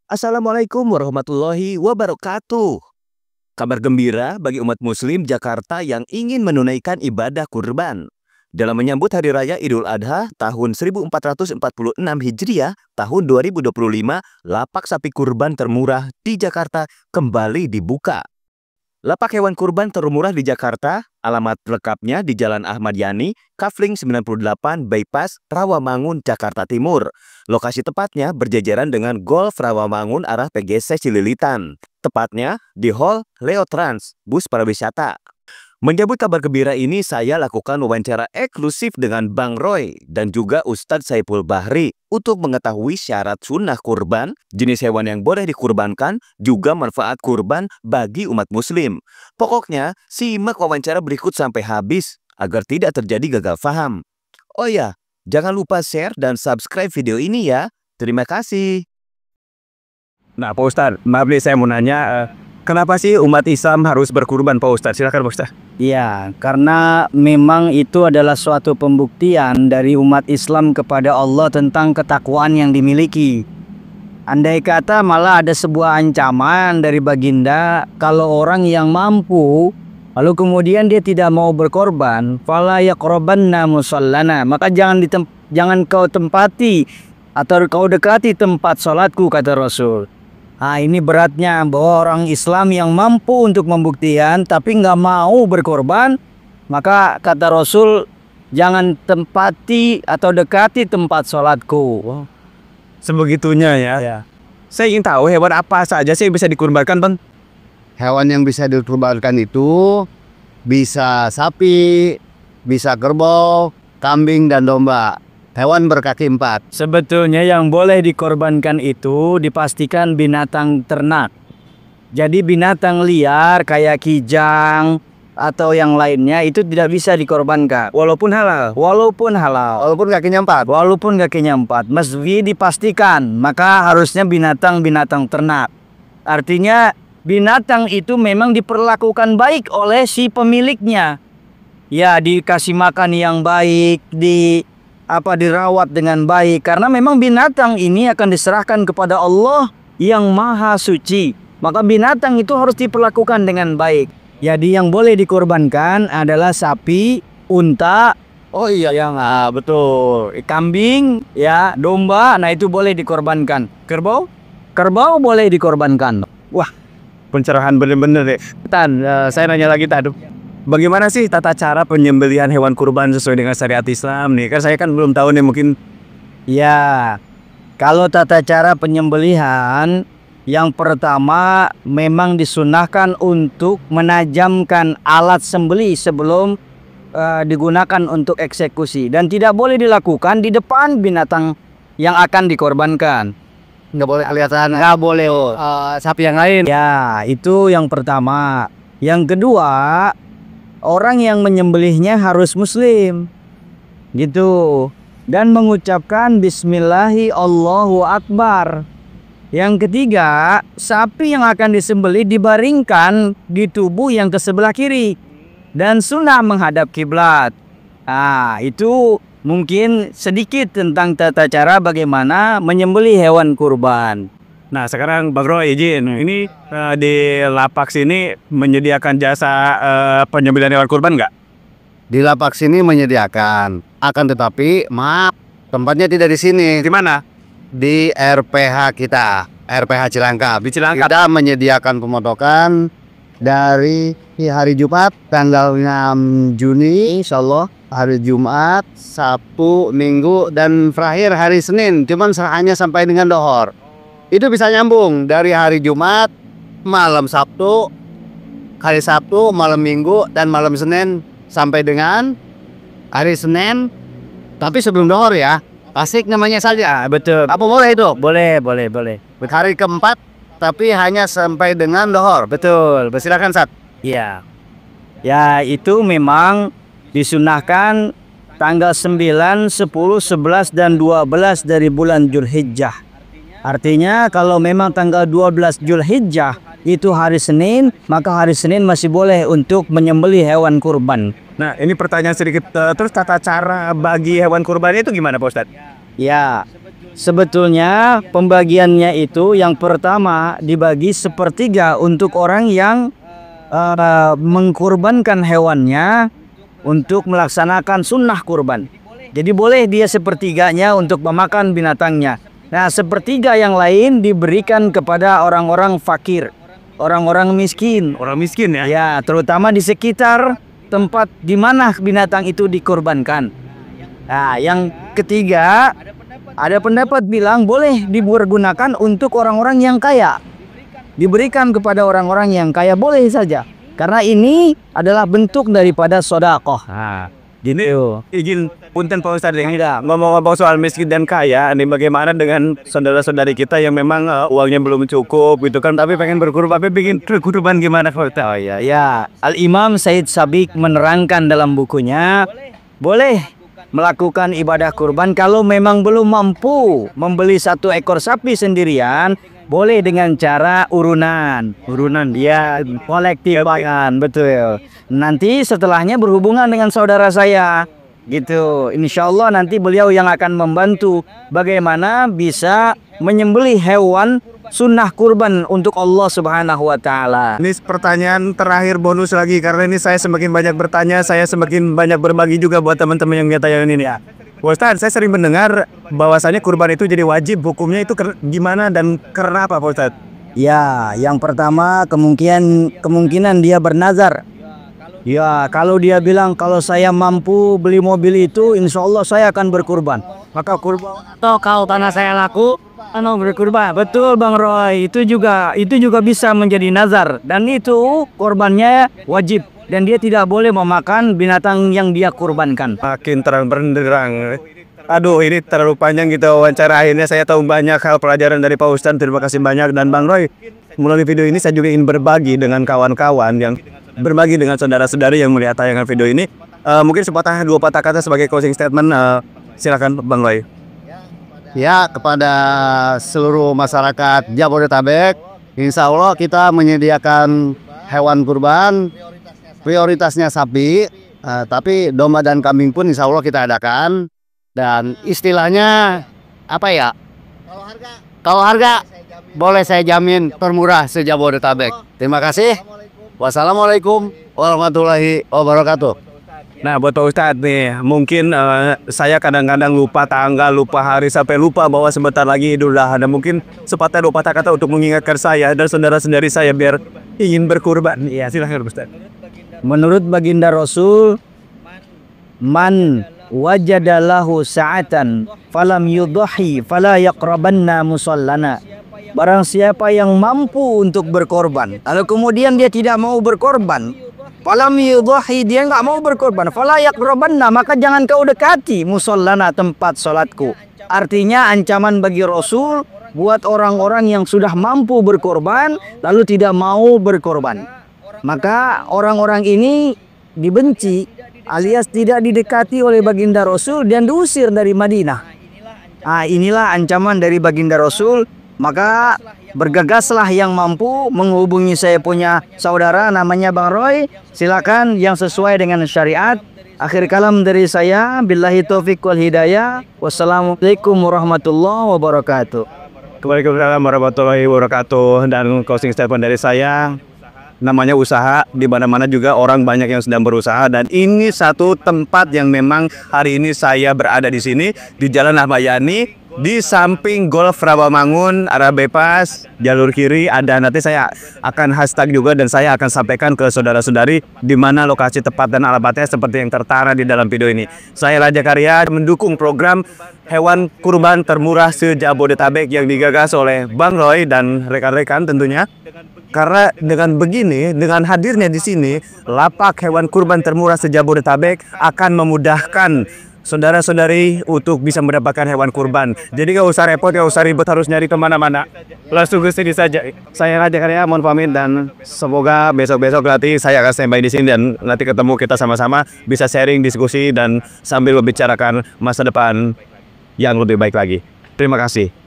Assalamualaikum warahmatullahi wabarakatuh. Kabar gembira bagi umat muslim Jakarta yang ingin menunaikan ibadah kurban. Dalam menyambut Hari Raya Idul Adha tahun 1446 Hijriah tahun 2025, lapak sapi kurban termurah di Jakarta kembali dibuka. Lapak hewan kurban termurah di Jakarta, alamat lengkapnya di Jalan Ahmad Yani, Kafling 98, Bypass, Rawamangun, Jakarta Timur. Lokasi tepatnya berjajaran dengan Golf Rawamangun arah PGC Cililitan. Tepatnya di Hall Leo Trans, bus pariwisata. Menyambut kabar gembira ini, saya lakukan wawancara eksklusif dengan Bang Roy dan juga Ustadz Saiful Bahri untuk mengetahui syarat sunnah kurban, jenis hewan yang boleh dikurbankan, juga manfaat kurban bagi umat muslim. Pokoknya, simak wawancara berikut sampai habis agar tidak terjadi gagal paham. Oh ya, jangan lupa share dan subscribe video ini ya. Terima kasih. Nah, Pak Ustadz, maaf nih saya mau nanya, kenapa sih umat Islam harus berkurban, Pak Ustadz? Silakan, Pak Ustadz. Ya, karena memang itu adalah suatu pembuktian dari umat Islam kepada Allah tentang ketakwaan yang dimiliki. Andai kata malah ada sebuah ancaman dari baginda, kalau orang yang mampu lalu kemudian dia tidak mau berkorban, fala yaqrabanna musallana, maka jangan kau tempati atau kau dekati tempat sholatku, kata Rasul. Nah, ini beratnya bahwa orang Islam yang mampu untuk membuktikan tapi nggak mau berkorban, maka kata Rasul, jangan tempati atau dekati tempat sholatku. Sebegitunya ya. Saya ingin tahu hewan apa saja sih yang bisa dikurbankan, Bang? Hewan yang bisa dikurbankan itu bisa sapi, bisa kerbau, kambing, dan domba. Hewan berkaki 4. Sebetulnya yang boleh dikorbankan itu dipastikan binatang ternak. Jadi binatang liar kayak kijang atau yang lainnya itu tidak bisa dikorbankan. Walaupun halal. Walaupun halal. Walaupun kakinya 4. Walaupun kakinya 4. Mesti dipastikan. Maka harusnya binatang-binatang ternak. Artinya binatang itu memang diperlakukan baik oleh si pemiliknya. Ya, dikasih makan yang baik, dirawat dengan baik, karena memang binatang ini akan diserahkan kepada Allah yang maha suci, maka binatang itu harus diperlakukan dengan baik. Jadi yang boleh dikorbankan adalah sapi, unta, Oh iya, betul, kambing, ya, domba, nah itu boleh dikorbankan. Kerbau boleh dikorbankan. Wah, pencerahan bener-bener deh. Saya nanya lagi tadi. Bagaimana sih tata cara penyembelihan hewan kurban sesuai dengan syariat Islam nih? Kan saya belum tahu nih mungkin. Ya, kalau tata cara penyembelihan, yang pertama memang disunahkan untuk menajamkan alat sembelih sebelum digunakan untuk eksekusi. Dan tidak boleh dilakukan di depan binatang yang akan dikorbankan. nggak boleh kelihatan Nggak boleh. sapi yang lain. Ya, itu yang pertama. Yang kedua, orang yang menyembelihnya harus muslim, gitu, dan mengucapkan Bismillahi Allahu Akbar. Yang ketiga, sapi yang akan disembelih dibaringkan di tubuh yang ke sebelah kiri dan sunnah menghadap kiblat. Nah, itu mungkin sedikit tentang tata cara bagaimana menyembelih hewan kurban. Nah, sekarang Bang Roy izin, ini di lapak sini menyediakan jasa penyembelihan hewan kurban nggak? Di lapak sini menyediakan, akan tetapi maaf, tempatnya tidak di sini. Di mana? Di RPH kita, RPH Cilangkap. Di Cilangkap. Kita menyediakan pemotokan dari hari Jumat tanggal 6 Juni, insya Allah, hari Jumat, Sabtu, Minggu, dan terakhir hari Senin. Cuman hanya sampai dengan dohor. Itu bisa nyambung dari hari Jumat, malam Sabtu, hari Sabtu, malam Minggu, dan malam Senin sampai dengan hari Senin. Tapi sebelum dohor ya, asik namanya saja. Betul. Apa boleh itu? Boleh. Hari keempat, tapi hanya sampai dengan dohor. Betul. Silakan, Sat. Iya. Ya, itu memang disunahkan tanggal 9, 10, 11, dan 12 dari bulan Dzulhijjah. Artinya kalau memang tanggal 12 Dzulhijjah itu hari Senin, maka hari Senin masih boleh untuk menyembelih hewan kurban. Nah, ini pertanyaan sedikit. Terus tata cara bagi hewan kurbannya itu gimana, Pak Ustadz? Ya, Sebetulnya pembagiannya itu yang pertama dibagi sepertiga untuk orang yang mengkurbankan hewannya untuk melaksanakan sunnah kurban. Jadi boleh dia sepertiganya untuk memakan binatangnya. Nah, sepertiga yang lain diberikan kepada orang-orang fakir, orang-orang miskin. Orang miskin ya? Ya, terutama di sekitar tempat di mana binatang itu dikorbankan. Nah, yang ketiga, ada pendapat bilang boleh dipergunakan untuk orang-orang yang kaya. Diberikan kepada orang-orang yang kaya boleh saja. Karena ini adalah bentuk daripada sedekah. Nah, Gitu. izin punten Pak Ustadz ya. Ngomong-ngomong soal miskin dan kaya, ini bagaimana dengan saudara-saudari kita yang memang uangnya belum cukup gitu kan, tapi pengen berkurban, tapi bikin kurban gimana Pak Ustadz? Oh ya, ya. Al-Imam Said Sabiq menerangkan dalam bukunya, boleh melakukan ibadah kurban kalau memang belum mampu membeli 1 ekor sapi sendirian, boleh dengan cara urunan. Urunan Ya, kolektif pangan, betul. Nanti setelahnya berhubungan dengan saudara saya, gitu. Insya Allah nanti beliau yang akan membantu bagaimana bisa menyembelih hewan sunnah kurban untuk Allah Subhanahu wa Ta'ala. Ini pertanyaan terakhir bonus lagi, karena ini saya semakin banyak bertanya, saya semakin banyak berbagi juga buat teman-teman yang lihat tayangan ini ya. Pak Ustadz, saya sering mendengar bahwasanya kurban itu jadi wajib, hukumnya itu gimana dan karena apa Pak Ustadz? Ya, yang pertama kemungkinan dia bernazar. Ya, kalau dia bilang kalau saya mampu beli mobil itu, insya Allah saya akan berkurban. Maka kurban. Atau kalau tanah saya laku, berkurban. Betul Bang Roy, itu juga bisa menjadi nazar, dan itu korbannya wajib. Dan dia tidak boleh memakan binatang yang dia kurbankan. Makin terang benderang. Aduh, ini terlalu panjang kita wawancara. Akhirnya saya tahu banyak hal pelajaran dari Pak Ustadz. Terima kasih banyak. Dan Bang Roy, melalui video ini saya juga ingin berbagi dengan kawan-kawan yang berbagi dengan saudara-saudari yang melihat tayangan video ini. Mungkin sepatah 2 patah kata sebagai closing statement. Silakan Bang Roy. Ya, kepada seluruh masyarakat Jabodetabek, insya Allah kita menyediakan hewan kurban, prioritasnya sapi, tapi domba dan kambing pun insya Allah kita adakan. Dan istilahnya apa ya? Kalau harga boleh saya jamin termurah se-Jabodetabek. Terima kasih. Wassalamualaikum warahmatullahi wabarakatuh. Nah, buat Pak Ustadz nih, mungkin saya kadang-kadang lupa tanggal, lupa hari, sampai lupa bahwa sebentar lagi Idul Adha. Dan mungkin sepatah 2 patah kata untuk mengingatkan saya dan saudara-saudari saya biar ingin berkurban. Ya, silahkan Ustadz. Menurut baginda Rasul, man wajadalahu sa'atan falam yudhi fala yaqrabanna musallana. Barang siapa yang mampu untuk berkorban, lalu kemudian dia tidak mau berkorban, falam yudhi, dia nggak mau berkorban, fala yaqrabanna, maka jangan kau dekati musallana, tempat salatku. Artinya ancaman bagi Rasul buat orang-orang yang sudah mampu berkorban lalu tidak mau berkorban. Maka orang-orang ini dibenci alias tidak didekati oleh baginda Rasul dan diusir dari Madinah. Nah, inilah ancaman dari baginda Rasul. Maka bergegaslah yang mampu menghubungi saya punya saudara namanya Bang Roy. Silakan yang sesuai dengan syariat. Akhir kalam dari saya, billahi taufiq wal hidayah. Wassalamualaikum warahmatullahi wabarakatuh. Waalaikumsalam warahmatullahi wabarakatuh. Dan closing statement dari saya, namanya usaha, di mana-mana juga orang banyak yang sedang berusaha, dan ini satu tempat yang memang hari ini saya berada di sini di Jalan Ahmad Yani, di samping Golf Rawamangun, arah bypass, jalur kiri ada. Nanti saya akan hashtag juga dan saya akan sampaikan ke saudara-saudari di mana lokasi tepat dan alamatnya seperti yang tertara di dalam video ini. Saya Raja Karya mendukung program hewan kurban termurah se-Jabodetabek yang digagas oleh Bang Roy dan rekan-rekan tentunya. Karena dengan begini, dengan hadirnya di sini, lapak hewan kurban termurah se-Jabodetabek akan memudahkan saudara-saudari untuk bisa mendapatkan hewan kurban. Jadi gak usah repot, gak usah ribet harus nyari kemana-mana. Langsung ke sini saja. Saya Raja Karya, mohon pamit, dan semoga besok-besok nanti saya akan standby di sini dan nanti ketemu kita sama-sama bisa sharing, diskusi, dan sambil membicarakan masa depan yang lebih baik lagi. Terima kasih.